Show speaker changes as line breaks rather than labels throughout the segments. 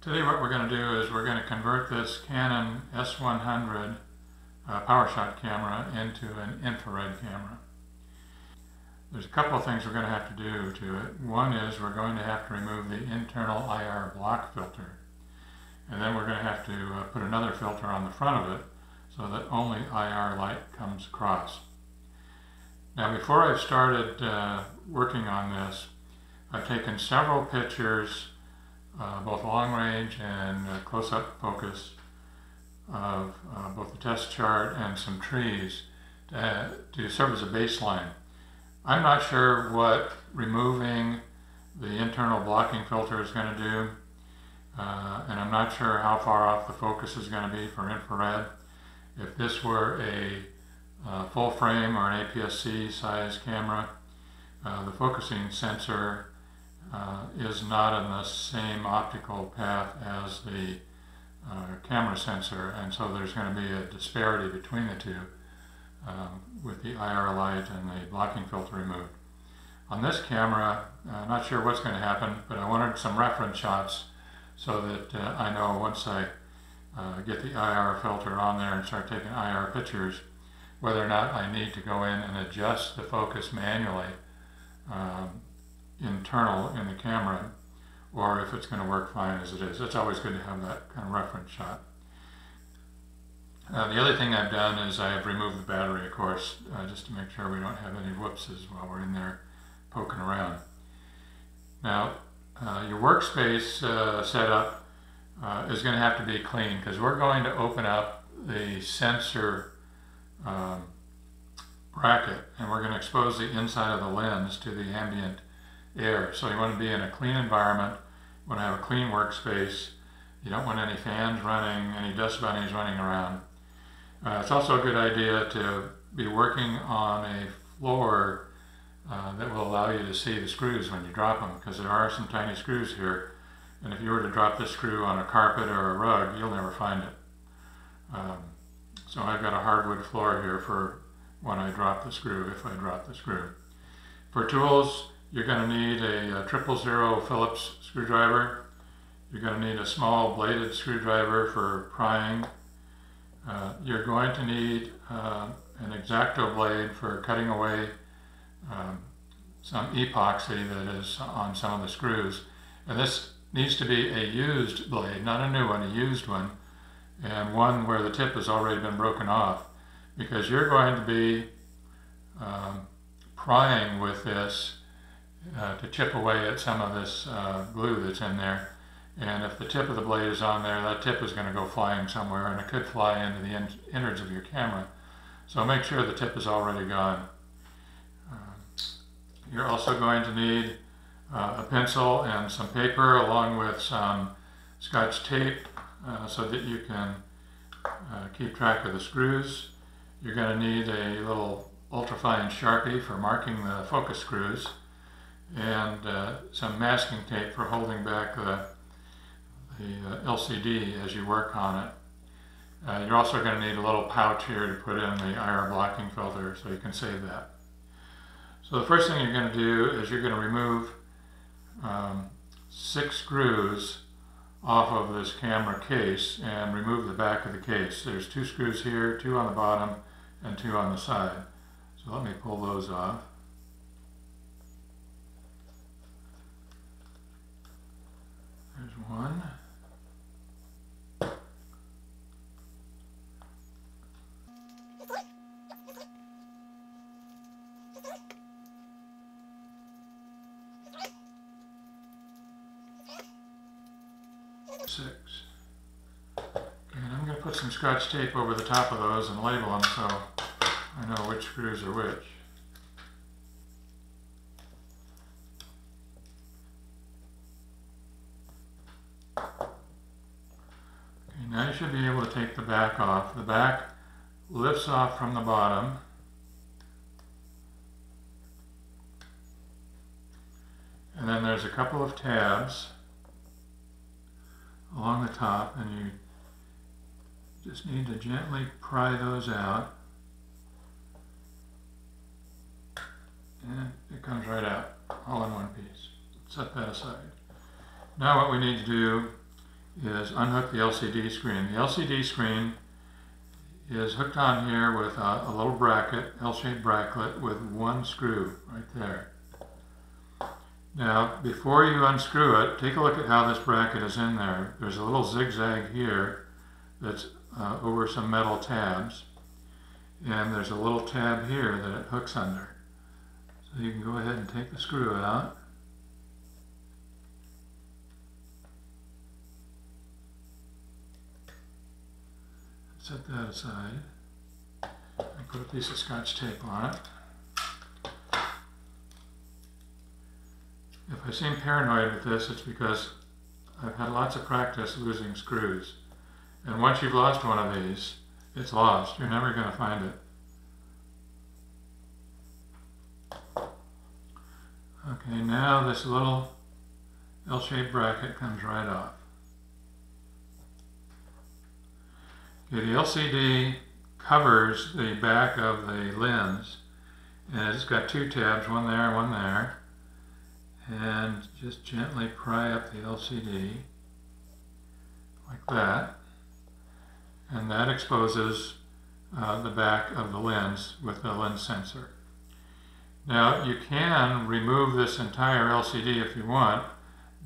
Today what we're going to do is we're going to convert this Canon S100 Powershot camera into an infrared camera. There's a couple of things we're going to have to do to it. One is we're going to have to remove the internal IR block filter. And then we're going to have to put another filter on the front of it so that only IR light comes across. Now before I've started working on this, I've taken several pictures, both long range and close-up focus of both the test chart and some trees to serve as a baseline. I'm not sure what removing the internal blocking filter is going to do, and I'm not sure how far off the focus is going to be for infrared. If this were a full frame or an APS-C size camera, the focusing sensor is not in the same optical path as the camera sensor, and so there's going to be a disparity between the two with the IR light and the blocking filter removed. On this camera, I'm not sure what's going to happen, but I wanted some reference shots so that I know once I get the IR filter on there and start taking IR pictures, whether or not I need to go in and adjust the focus manually internal in the camera, or if it's going to work fine as it is. It's always good to have that kind of reference shot. The other thing I've done is I've removed the battery, of course, just to make sure we don't have any whoopses while we're in there poking around. Now, your workspace setup is going to have to be clean because we're going to open up the sensor bracket and we're going to expose the inside of the lens to the ambient air. So you want to be in a clean environment, you want to have a clean workspace, you don't want any fans running, any dust bunnies running around. It's also a good idea to be working on a floor that will allow you to see the screws when you drop them, because there are some tiny screws here, and if you were to drop this screw on a carpet or a rug, you'll never find it. So I've got a hardwood floor here for when I drop the screw, if I drop the screw. For tools, you're going to need a 000 Phillips screwdriver. You're going to need a small bladed screwdriver for prying. You're going to need an X-Acto blade for cutting away some epoxy that is on some of the screws. And this needs to be a used blade, not a new one, a used one, and one where the tip has already been broken off, because you're going to be prying with this to chip away at some of this glue that's in there. And if the tip of the blade is on there, that tip is going to go flying somewhere, and it could fly into the innards of your camera. So make sure the tip is already gone. You're also going to need a pencil and some paper along with some Scotch tape so that you can keep track of the screws. You're going to need a little ultrafine Sharpie for marking the focus screws, and some masking tape for holding back the LCD as you work on it. You're also going to need a little pouch here to put in the IR blocking filter so you can save that. So the first thing you're going to do is you're going to remove 6 screws off of this camera case and remove the back of the case. There's 2 screws here, 2 on the bottom and 2 on the side. So let me pull those off. There's one. Six. And I'm going to put some Scotch tape over the top of those and label them so I know which screws are which. Okay, now you should be able to take the back off. The back lifts off from the bottom. And then there's a couple of tabs along the top, and you just need to gently pry those out, and it comes right out all in one piece. Set that aside. Now what we need to do is unhook the LCD screen. The LCD screen is hooked on here with a little bracket, L-shaped bracket with one screw right there. Now, before you unscrew it, take a look at how this bracket is in there. There's a little zigzag here that's over some metal tabs, and there's a little tab here that it hooks under. So you can go ahead and take the screw out. Set that aside and put a piece of Scotch tape on it. If I seem paranoid with this, it's because I've had lots of practice losing screws. And once you've lost one of these, it's lost. You're never going to find it. Okay, now this little L-shaped bracket comes right off. Okay, the LCD covers the back of the lens, and it's got two tabs, one there and one there. And just gently pry up the LCD like that, and that exposes the back of the lens with the lens sensor. Now you can remove this entire LCD if you want,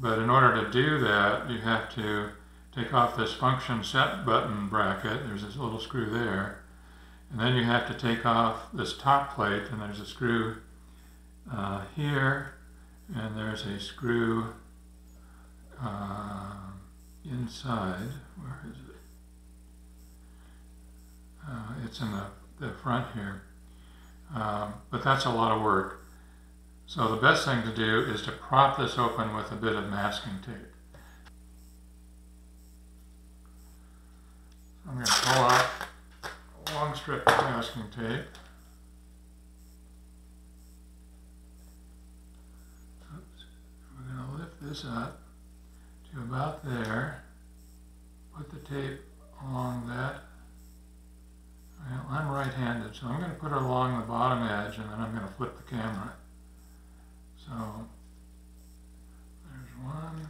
but in order to do that you have to take off this function set button bracket. There's this little screw there, and then you have to take off this top plate, and there's a screw here, and there's a screw inside. Where is it? It's in the front here. But that's a lot of work. So the best thing to do is to prop this open with a bit of masking tape. I'm going to pull out a long strip of masking tape. We're going to lift this up to about there. Put the tape along that. Well, I'm right-handed, so I'm going to put it along the bottom edge, and then I'm going to flip the camera. So there's one,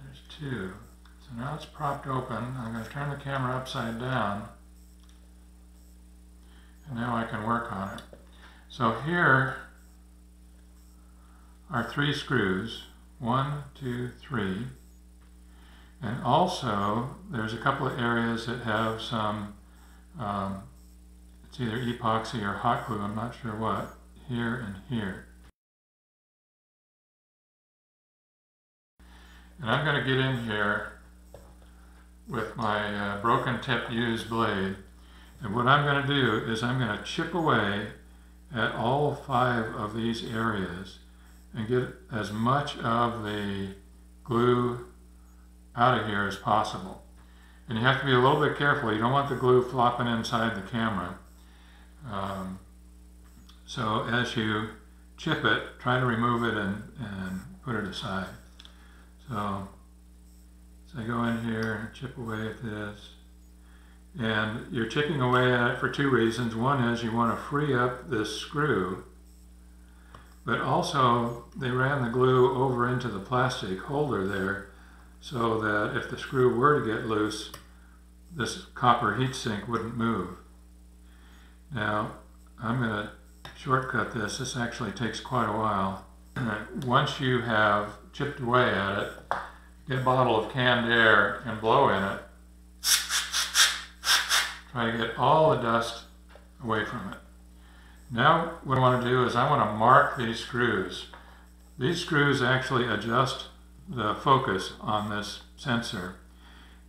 there's two. So now it's propped open. I'm going to turn the camera upside down, and now I can work on it. So here are three screws, 1, 2, 3. And also, there's a couple of areas that have some, it's either epoxy or hot glue, I'm not sure what, here and here. And I'm going to get in here with my broken tip used blade. And what I'm going to do is I'm going to chip away at all 5 of these areas and get as much of the glue out of here as possible. And you have to be a little bit careful. You don't want the glue flopping inside the camera. So as you chip it, try to remove it and put it aside. So I go in here and chip away at this. And you're chipping away at it for 2 reasons. One is you want to free up this screw, but also they ran the glue over into the plastic holder there, so that if the screw were to get loose, this copper heatsink wouldn't move. Now, I'm going to shortcut this. This actually takes quite a while. Once you have chipped away at it, get a bottle of canned air and blow in it. Try to get all the dust away from it. Now, what I want to do is I want to mark these screws. These screws actually adjust the focus on this sensor,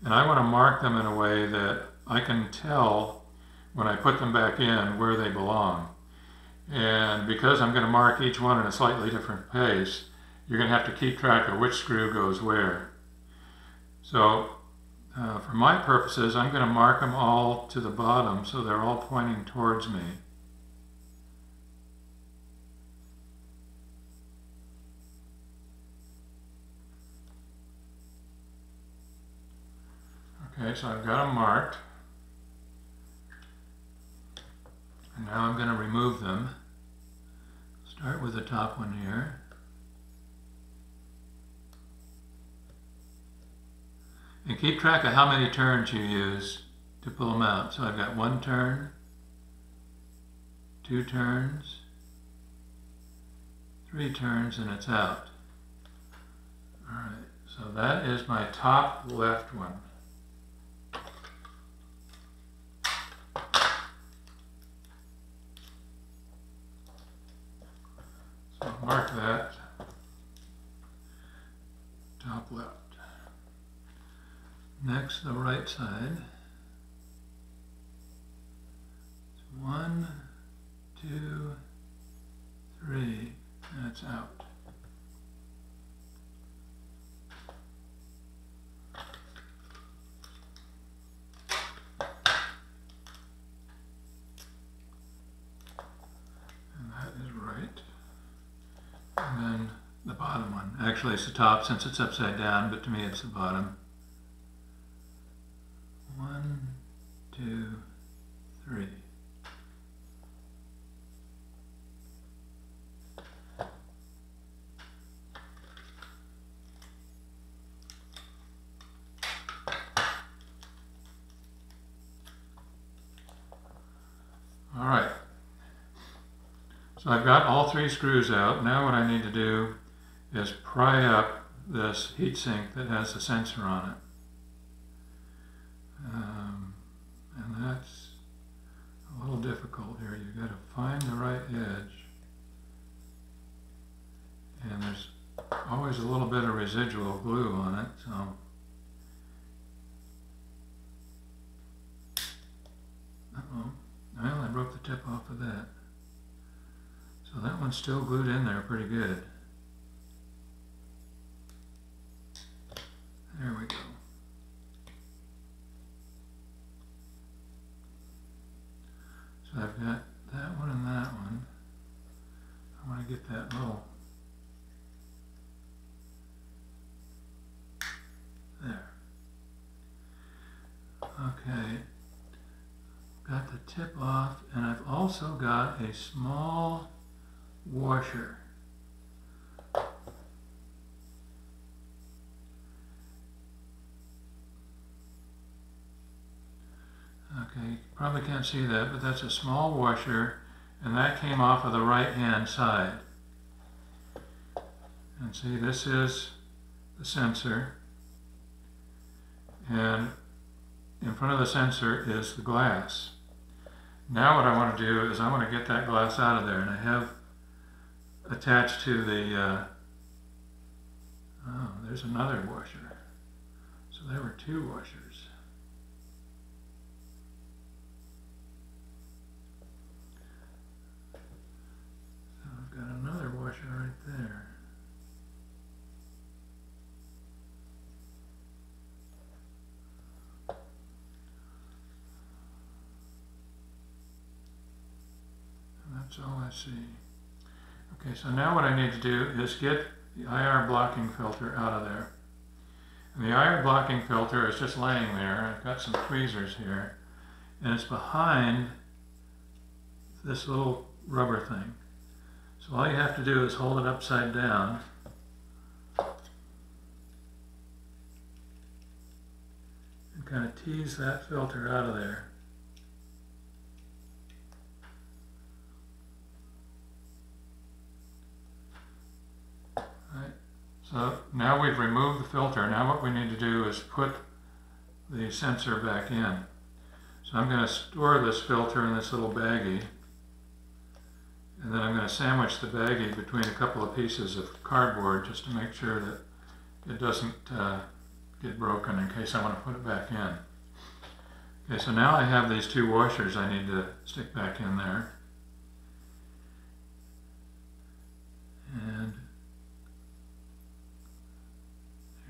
and I want to mark them in a way that I can tell when I put them back in where they belong. And because I'm going to mark each one at a slightly different pace, you're going to have to keep track of which screw goes where. So for my purposes, I'm going to mark them all to the bottom so they're all pointing towards me. Okay, so I've got them marked, and now I'm going to remove them. Start with the top one here. And keep track of how many turns you use to pull them out. So I've got 1 turn, 2 turns, 3 turns, and it's out. All right, so that is my top left one. So mark that, top left. Next, the right side. 1, 2, 3, and it's out. And that is right. And then the bottom one. Actually, it's the top since it's upside down, but to me it's the bottom. 1, 2, 3. All right. So I've got all 3 screws out. Now what I need to do is pry up this heatsink that has the sensor on it. And that's a little difficult here. You've got to find the right edge. And there's always a little bit of residual glue on it, so uh-oh. Well, I broke the tip off of that. So that one's still glued in there pretty good. There we go. So I've got that one and that one. I want to get that little, there. Okay, got the tip off, and I've also got a small washer. Okay, you probably can't see that, but that's a small washer, and that came off of the right-hand side. And see, this is the sensor, and in front of the sensor is the glass. Now what I want to do is I want to get that glass out of there, and I have attached to the, oh, there's another washer. So there were 2 washers. So I've got another washer right there. That's all I see. Okay, so now what I need to do is get the IR blocking filter out of there. And the IR blocking filter is just laying there. I've got some tweezers here, and it's behind this little rubber thing. So all you have to do is hold it upside down. And kind of tease that filter out of there. So now we've removed the filter. Now what we need to do is put the sensor back in. So I'm going to store this filter in this little baggie, and then I'm going to sandwich the baggie between a couple of pieces of cardboard just to make sure that it doesn't get broken in case I want to put it back in. Okay, so now I have these 2 washers I need to stick back in there. And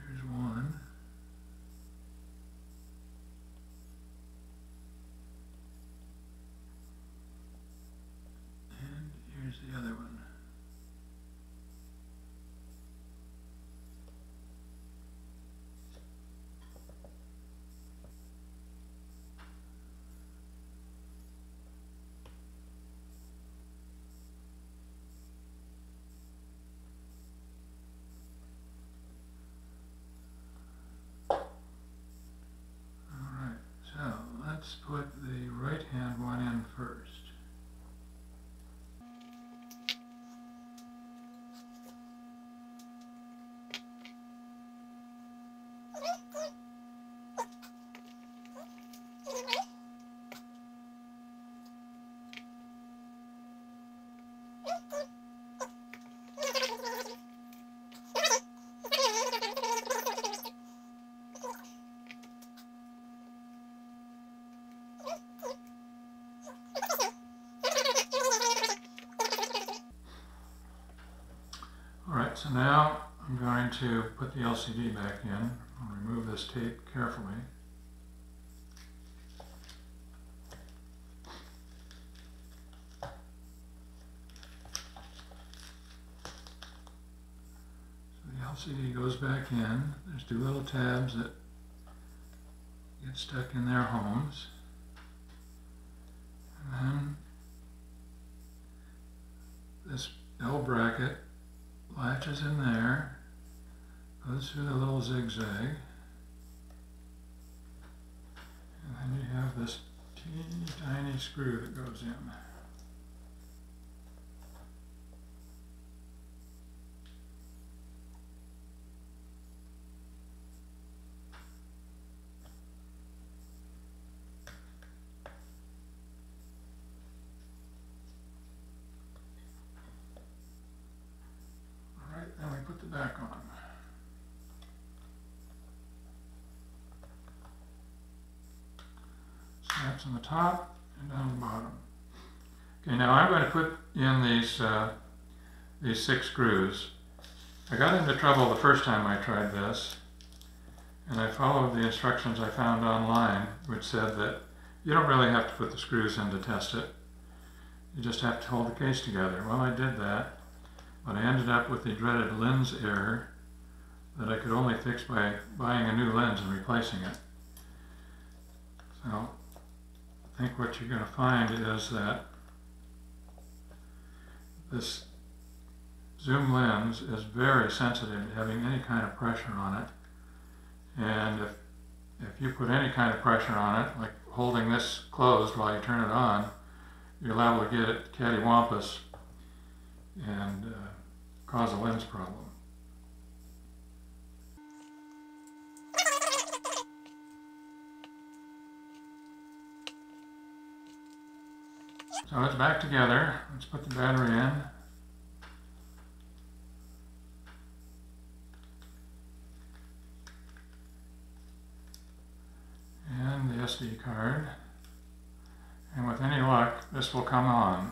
here's one. And here's the other one. Let's put the right hand one in first. Alright, so now I'm going to put the LCD back in. I'll remove this tape carefully. So the LCD goes back in. There's two little tabs that get stuck in their homes. And then this L bracket latches in there, goes through the little zigzag, and then you have this teeny tiny screw that goes in. Then we put the back on. Snaps on the top and down the bottom. Okay, now I'm going to put in these 6 screws. I got into trouble the first time I tried this, and I followed the instructions I found online, which said that you don't really have to put the screws in to test it. You just have to hold the case together. Well, I did that. But I ended up with the dreaded lens error that I could only fix by buying a new lens and replacing it. So I think what you're going to find is that this zoom lens is very sensitive to having any kind of pressure on it. And if you put any kind of pressure on it, like holding this closed while you turn it on, you're liable to get it cattywampus and cause a lens problem. So it's back together. Let's put the battery in. And the SD card. And with any luck, this will come on.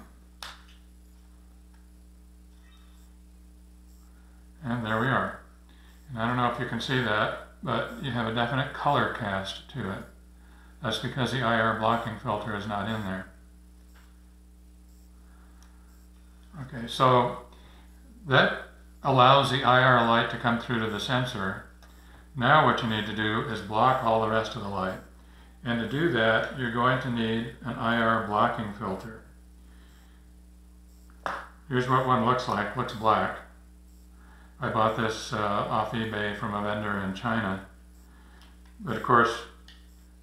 And there we are. And I don't know if you can see that, but you have a definite color cast to it. That's because the IR blocking filter is not in there. Okay, so that allows the IR light to come through to the sensor. Now what you need to do is block all the rest of the light. And to do that, you're going to need an IR blocking filter. Here's what one looks like. Looks black. I bought this off eBay from a vendor in China. But of course,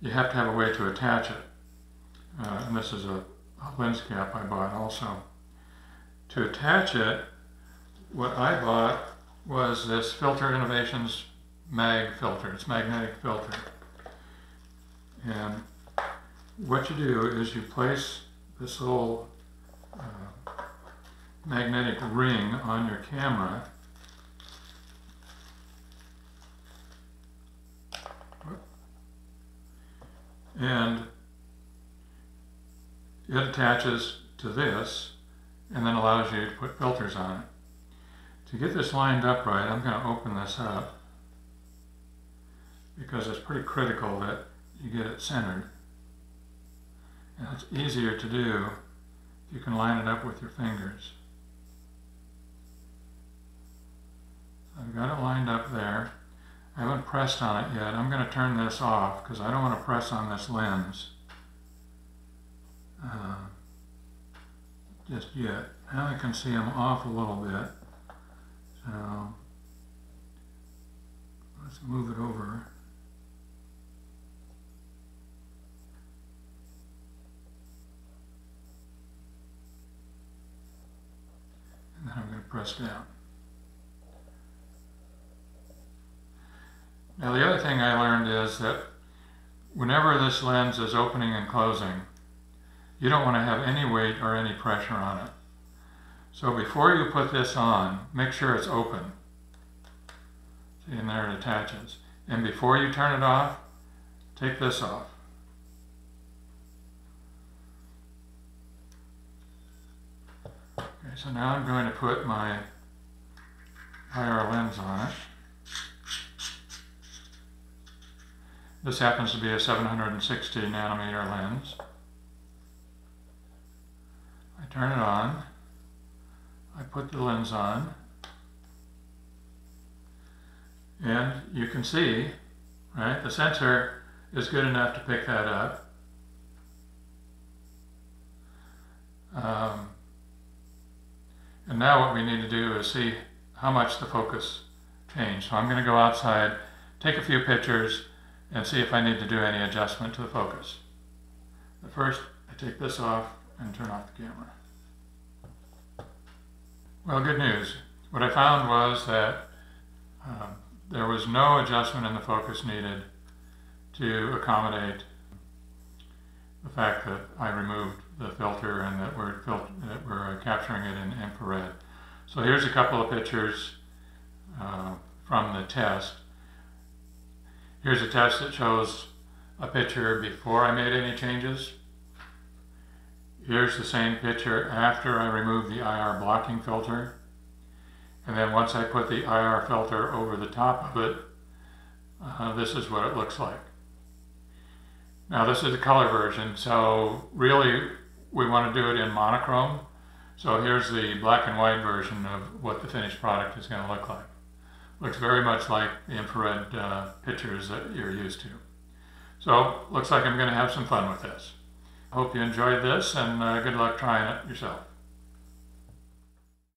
you have to have a way to attach it. And this is a lens cap I bought also. To attach it, what I bought was this Filter Innovations mag filter. It's a magnetic filter. And what you do is you place this little magnetic ring on your camera. And it attaches to this and then allows you to put filters on it. To get this lined up right, I'm going to open this up because it's pretty critical that you get it centered. And it's easier to do if you can line it up with your fingers. I've got it lined up there. I haven't pressed on it yet. I'm going to turn this off because I don't want to press on this lens just yet. Now I can see them off a little bit. So let's move it over. press down. Now the other thing I learned is that whenever this lens is opening and closing, you don't want to have any weight or any pressure on it. So before you put this on, make sure it's open. See, and there it attaches. And before you turn it off, take this off. Okay, so now I'm going to put my IR lens on it. This happens to be a 760 nanometer lens. I turn it on. I put the lens on. And you can see, right, the sensor is good enough to pick that up. And now what we need to do is see how much the focus changed. So I'm going to go outside, take a few pictures, and see if I need to do any adjustment to the focus. But first, I take this off and turn off the camera. Well, good news. What I found was that there was no adjustment in the focus needed to accommodate the fact that I removed the filter and that we're capturing it in infrared. So here's a couple of pictures from the test. Here's a test that shows a picture before I made any changes. Here's the same picture after I removed the IR blocking filter. And then once I put the IR filter over the top of it, this is what it looks like. Now this is a color version, so really we want to do it in monochrome. So here's the black and white version of what the finished product is going to look like. Looks very much like the infrared pictures that you're used to. So looks like I'm going to have some fun with this. Hope you enjoyed this, and good luck trying it yourself.